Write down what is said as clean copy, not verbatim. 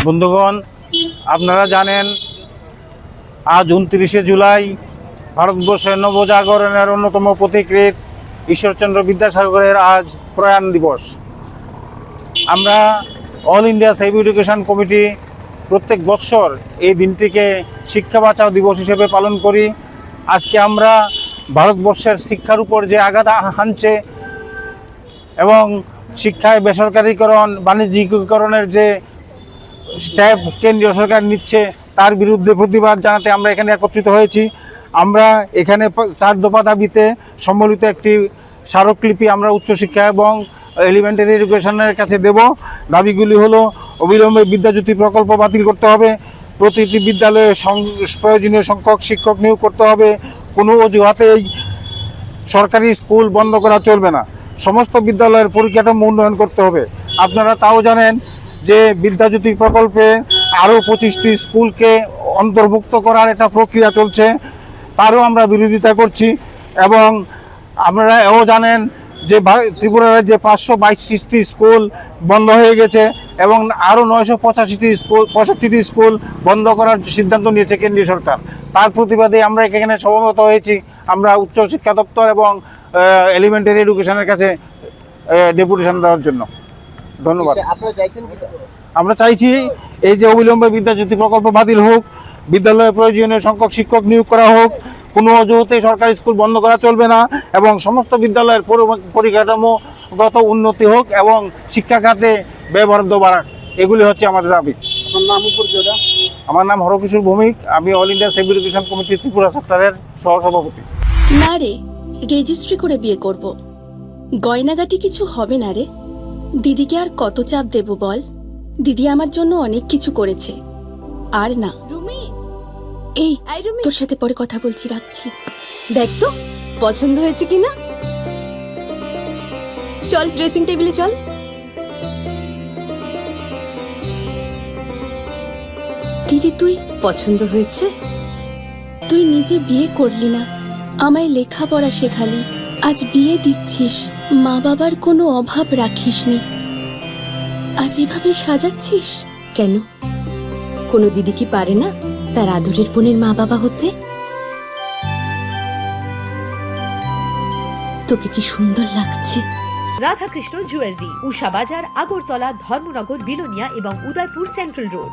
বন্ধুগণ, আপনারা জানেন আজ 29শে জুলাই ভারতবর্ষের নবজাগরণের অন্যতম পথিকৃৎ ঈশ্বরচন্দ্র বিদ্যাসাগরের আজ প্রয়াণ দিবস। আমরা all India save education committee প্রত্যেক বৎসর এই দিনটিকে শিক্ষা বাঁচাও দিবস হিসেবে পালন করি। আজকে আমরা ভারতবর্ষের শিক্ষার উপর যে আঘাত হানছে এবং শিক্ষায় বেসরকারীকরণ, বাণিজ্যিকীকরণের যে স্টেপ কেন্দ্রীয় সরকার নিচ্ছে তার বিরুদ্ধে প্রতিবাদ জানাতে আমরা এখানে একত্রিত হয়েছি। আমরা এখানে 4 দফা দাবিতে সম্মিলিত একটি স্মারকলিপি আমরা উচ্চশিক্ষা এবং এলিমেন্টারি এডুকেশনের কাছে দেব। দাবিগুলি হলো: অবিলম্বে বিদ্যাজ্যোতি প্রকল্প বাতিল করতে হবে, প্রতিটি বিদ্যালয়ে প্রয়োজনীয় সংখ্যক শিক্ষক নিয়োগ করতে হবে, কোনো অজুহাতেই সরকারি স্কুল বন্ধ করা চলবে না, সমস্ত বিদ্যালয়ের পরিকাঠামো উন্নয়ন করতে হবে। আপনারা তাও জানেন যে বিদ্যাজ্যোতি প্রকল্পে আরও 25টি স্কুলকে অন্তর্ভুক্ত করার একটা প্রক্রিয়া চলছে, তারও আমরা বিরোধিতা করছি। এবং আপনারা এও জানেন যে ত্রিপুরা রাজ্যে 562টি স্কুল বন্ধ হয়ে গেছে এবং আরও 965টি স্কুল বন্ধ করার সিদ্ধান্ত নিয়েছে কেন্দ্রীয় সরকার। তার প্রতিবাদে আমরা এখানে সমবেত হয়েছি। আমরা উচ্চশিক্ষা দপ্তর এবং এলিমেন্টারি এডুকেশনের কাছে ডেপুটেশন দেওয়ার জন্য। ধন্যবাদ। আমরা চাইছি এই যে অবিলম্বে বিদ্যাজ্যোতি প্রকল্প বাতিল হোক, বিদ্যালয়ে প্রয়োজনীয় সংখ্যক শিক্ষক নিয়োগ করা হোক, কোনো অজুহাতে সরকারি স্কুল বন্ধ করা চলবে না এবং সমস্ত বিদ্যালয়ের পরিকাঠামোগত উন্নতি হোক এবং শিক্ষা খাতে ব্যয় বরাদ্দ বাড়াক। এগুলি হচ্ছে আমাদের দাবি। আমার নাম হরকিশোর ভৌমিক, আমি all India save education committee Tripura চ্যাপ্টারের সহসভাপতি। না রে, রেজিস্ট্রি করে বিয়ে করব। গয়নাগাটি কিছু হবে না রে। দিদিকে আর কত চাপ দেব বল? দিদি আমার জন্য অনেক কিছু করেছে। আর না। এই, তোর সাথে পরে কথা বলছি, রাখছি। দেখ তো পছন্দ হয়েছে কিনা। চল ড্রেসিং টেবিলে চল। দিদি, তুই পছন্দ হয়েছে? তুই নিজে বিয়ে করলি না, আমায় লেখাপড়া শেখালি, আজ বিয়ে দিচ্ছিস, মা বাবার কোনো অভাব রাখিসনি, আজ এভাবে সাজাচ্ছিস কেন? কোনো দিদি কি পারে না তার আদরের বোনের মা বাবা হতে? তোকে কি সুন্দর লাগছে। রাধাকৃষ্ণ জুয়েলারি, উষা বাজার, আগরতলা, ধর্মনগর, বিলোনিয়া এবং উদয়পুর সেন্ট্রাল রোড।